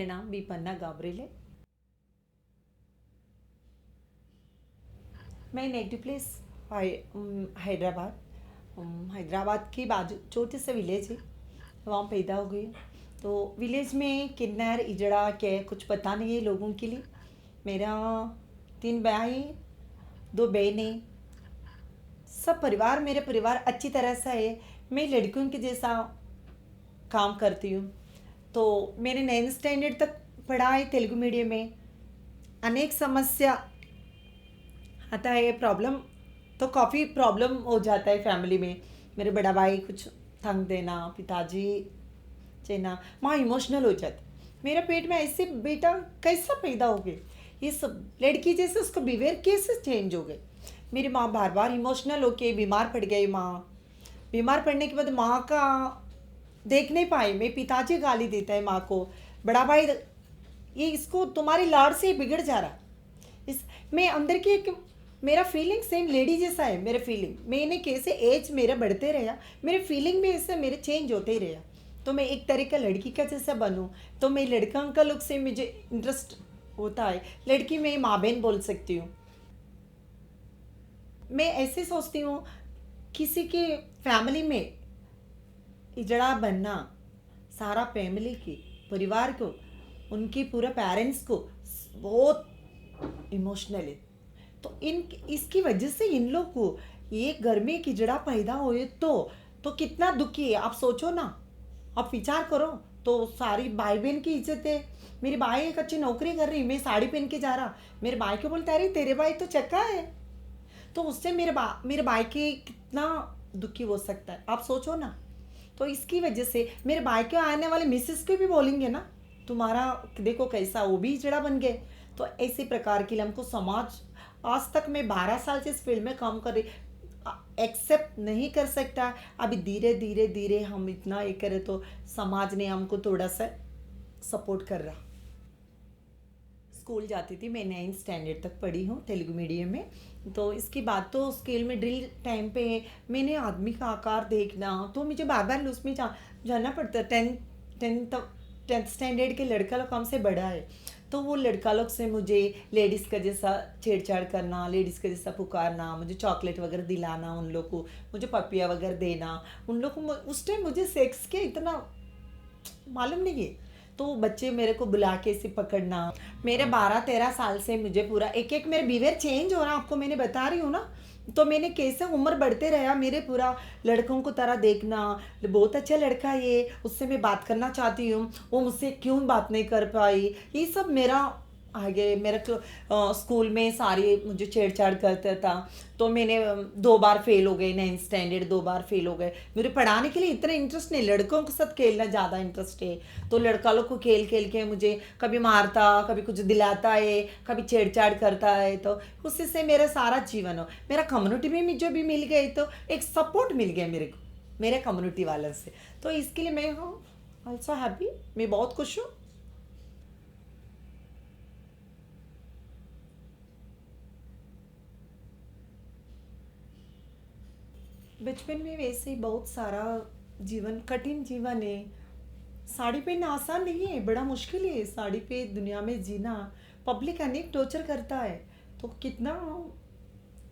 नाम विपन्ना गाब्रिल है। मैं नेटिव प्लेस हैदराबाद। हैदराबाद के बाजू छोटे से विलेज है, वहाँ पैदा हो गई। तो विलेज में किन्नर इजड़ा क्या है कुछ पता नहीं है लोगों के लिए। मेरा 3 भाई 2 बहनें, सब परिवार मेरे परिवार अच्छी तरह से है। मैं लड़कियों के जैसा काम करती हूँ। तो मैंने 9th स्टैंडर्ड तक पढ़ा है तेलुगु मीडियम में। अनेक समस्या आता है, प्रॉब्लम तो काफ़ी प्रॉब्लम हो जाता है फैमिली में। मेरे बड़ा भाई कुछ तंग देना, पिताजी चेना, माँ इमोशनल हो जाती। मेरा पेट में ऐसे बेटा कैसा पैदा हो गए, ये सब लड़की जैसे उसका बिहेवियर कैसे चेंज हो गए। मेरी माँ बार बार इमोशनल होके बीमार पड़ गई। माँ बीमार पड़ने के बाद माँ का देख नहीं पाई। मेरे पिताजी गाली देता है माँ को, बड़ा भाई ये इसको तुम्हारी लाड़ से ही बिगड़ जा रहा। इस मैं अंदर की एक मेरा फीलिंग सेम लेडी जैसा है। मेरा फीलिंग मैंने कैसे एज मेरा बढ़ते रहा, मेरे फीलिंग भी ऐसे मेरे चेंज होते ही रहा। तो मैं एक तरह का लड़की का जैसा बनूं, तो मैं लड़का का लुक से मुझे इंटरेस्ट होता है। लड़की मैं माँ बहन बोल सकती हूँ। मैं ऐसे सोचती हूँ किसी के फैमिली में इजड़ा बनना, सारा फैमिली की परिवार को, उनके पूरे पेरेंट्स को बहुत इमोशनल है। तो इन इसकी वजह से इन लोग को ये घर में किजड़ा पैदा हुए तो कितना दुखी है आप सोचो ना। आप विचार करो। तो सारी भाई बहन की इज्जत है। मेरी भाई एक अच्छी नौकरी कर रही, मैं साड़ी पहन के जा रहा, मेरे भाई को बोलता अरे तेरे भाई तो चक्का है। तो उससे मेरे भाई के कितना दुखी हो सकता है आप सोचो ना। तो इसकी वजह से मेरे भाई के आने वाले मिसेस को भी बोलेंगे ना तुम्हारा देखो कैसा, वो भी जड़ा बन गए। तो ऐसी प्रकार की हमको समाज, आज तक मैं 12 साल से इस फील्ड में काम कर रही, एक्सेप्ट नहीं कर सकता। अभी धीरे धीरे धीरे हम इतना ये करें तो समाज ने हमको थोड़ा सा सपोर्ट कर रहा। स्कूल जाती थी, मैं 9th स्टैंडर्ड तक पढ़ी हूँ तेलुगु मीडियम में। तो इसकी बात तो स्केल में ड्रिल टाइम पे मैंने आदमी का आकार देखना, तो मुझे बार बार उसमें जाना पड़ता। 10th स्टैंडर्ड के लड़का लोग हमसे बड़ा है, तो वो लड़का लोग से मुझे लेडीज़ का जैसा छेड़छाड़ करना, लेडीज़ का जैसा पुकारना, मुझे चॉकलेट वगैरह दिलाना, उन लोग को मुझे पपिया वगैरह देना। उन लोग को उस टाइम मुझे सेक्स के इतना मालूम नहीं है। तो बच्चे मेरे को बुला के इसे पकड़ना, मेरे 12-13 साल से मुझे पूरा एक एक मेरे बिहेवियर चेंज हो रहा, आपको मैंने बता रही हूँ ना। तो मैंने कैसे उम्र बढ़ते रहा, मेरे पूरा लड़कों को तरह देखना, बहुत अच्छा लड़का ये, उससे मैं बात करना चाहती हूँ, वो मुझसे क्यों बात नहीं कर पाई, ये सब मेरा आगे मेरा स्कूल में सारी मुझे छेड़छाड़ करता था। तो मैंने 2 बार फेल हो गए, 9th स्टैंडर्ड 2 बार फेल हो गए। मुझे पढ़ाने के लिए इतना इंटरेस्ट नहीं, लड़कों के साथ खेलना ज़्यादा इंटरेस्ट है। तो लड़का लोग को खेल खेल के मुझे कभी मारता, कभी कुछ दिलाता है, कभी छेड़छाड़ करता है। तो उसी से मेरा सारा जीवन हो, मेरा कम्युनिटी में जो भी मिल गई, तो एक सपोर्ट मिल गया मेरे को मेरे कम्युनिटी वालों से। तो इसके लिए मैं हूँ ऑल्सो हैप्पी, मैं बहुत खुश हूँ। बचपन में वैसे ही बहुत सारा जीवन, कठिन जीवन है। साड़ी पहनना आसान नहीं है, बड़ा मुश्किल है साड़ी पे दुनिया में जीना। पब्लिक अनेक टॉर्चर करता है, तो कितना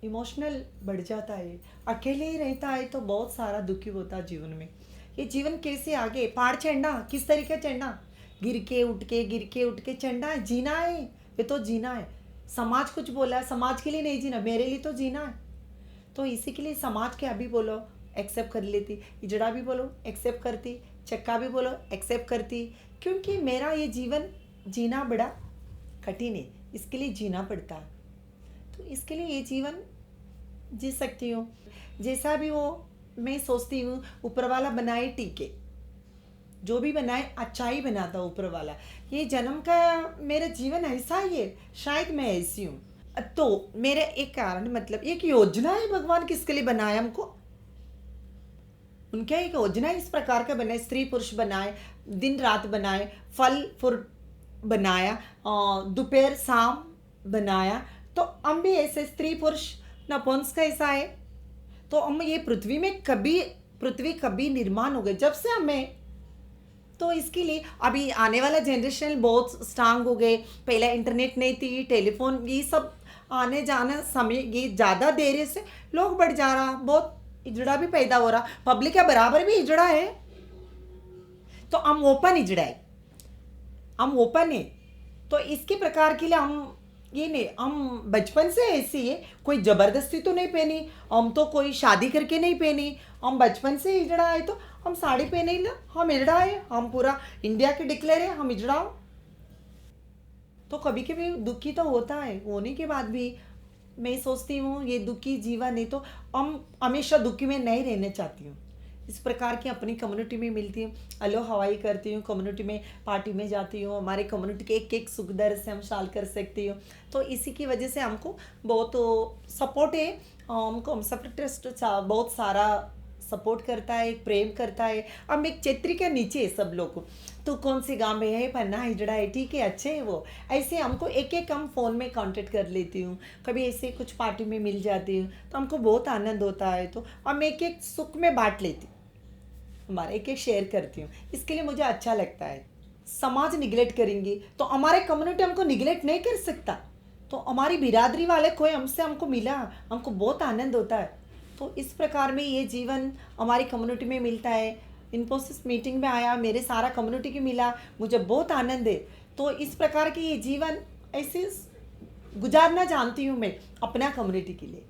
इमोशनल बढ़ जाता है। अकेले ही रहता है तो बहुत सारा दुखी होता है जीवन में। ये जीवन कैसे आगे पहाड़ चढ़ना, किस तरीके चढ़ना, गिर के उठ के चढ़ना है, जीना है। ये तो जीना है। समाज कुछ बोला है, समाज के लिए नहीं जीना, मेरे लिए तो जीना है। तो इसी के लिए समाज के अभी बोलो एक्सेप्ट कर लेती, इजड़ा भी बोलो एक्सेप्ट करती, चक्का भी बोलो एक्सेप्ट करती। क्योंकि मेरा ये जीवन जीना बड़ा कठिन है, इसके लिए जीना पड़ता है। तो इसके लिए ये जीवन जी सकती हूँ जैसा भी हो। मैं सोचती हूँ ऊपर वाला बनाए टीके, जो भी बनाए अच्छा ही बनाता ऊपर वाला। ये जन्म का मेरा जीवन ऐसा ही है, शायद मैं ऐसी हूँ। तो मेरे एक कारण मतलब एक योजना है, भगवान किसके लिए बनाया हमको, उनके एक योजना इस प्रकार का बनाए, स्त्री पुरुष बनाए, दिन रात बनाए, फल फूल बनाया, दोपहर शाम बनाया। तो हम भी ऐसे स्त्री पुरुष नपुंसक ऐसा है। तो हम ये पृथ्वी कभी निर्माण हो गए, जब से हमें तो इसके लिए अभी आने वाला जनरेशन बहुत स्ट्रांग हो गए। पहले इंटरनेट नहीं थी, टेलीफोन, ये सब आने जाना समय ये ज़्यादा देर से लोग बढ़ जा रहा, बहुत इजड़ा भी पैदा हो रहा, पब्लिक का बराबर भी इजड़ा है। तो हम ओपन इजड़ा है, हम ओपन है। तो इसके प्रकार के लिए हम ये नहीं, हम बचपन से ऐसी है, कोई जबरदस्ती तो नहीं पहनी, हम तो कोई शादी करके नहीं पहनी, हम बचपन से इजड़ा है। तो हम साड़ी पहने ही ना, हम इजड़ा है, हम पूरा इंडिया के डिक्लेयर है, हम इजड़ा हो। तो कभी कभी दुखी तो होता है, होने के बाद भी मैं सोचती हूँ ये दुखी जीवन है, तो हम हमेशा दुखी में नहीं रहना चाहती हूँ। इस प्रकार की अपनी कम्युनिटी में मिलती हूँ, अलो हवाई करती हूँ, कम्युनिटी में पार्टी में जाती हूँ, हमारे कम्युनिटी के एक एक सुख दर्द से हम शाल कर सकती हूँ। तो इसी की वजह से हमको बहुत सपोर्ट है, हमको हम सब ट्रस्ट बहुत सारा सपोर्ट करता है, प्रेम करता है। हम एक छतरी के नीचे है सब लोग। तो कौन से गांव में है, पन्ना हिजड़ा है, ठीक है, अच्छे है वो। ऐसे हमको एक एक हम फ़ोन में कांटेक्ट कर लेती हूँ, कभी ऐसे कुछ पार्टी में मिल जाती हूँ, तो हमको बहुत आनंद होता है। तो हम एक एक सुख में बांट लेती हूँ, हमारा एक एक शेयर करती हूँ, इसके लिए मुझे अच्छा लगता है। समाज निगलेक्ट करेंगे तो हमारे कम्युनिटी हमको निगलेक्ट नहीं कर सकता। तो हमारी बिरादरी वाले कोई हमसे हमको मिला, हमको बहुत आनंद होता है। तो इस प्रकार में ये जीवन हमारी कम्युनिटी में मिलता है। इन्फोसिस मीटिंग में आया, मेरे सारा कम्युनिटी की मिला, मुझे बहुत आनंद है। तो इस प्रकार की ये जीवन ऐसे गुजारना जानती हूँ मैं अपना कम्युनिटी के लिए।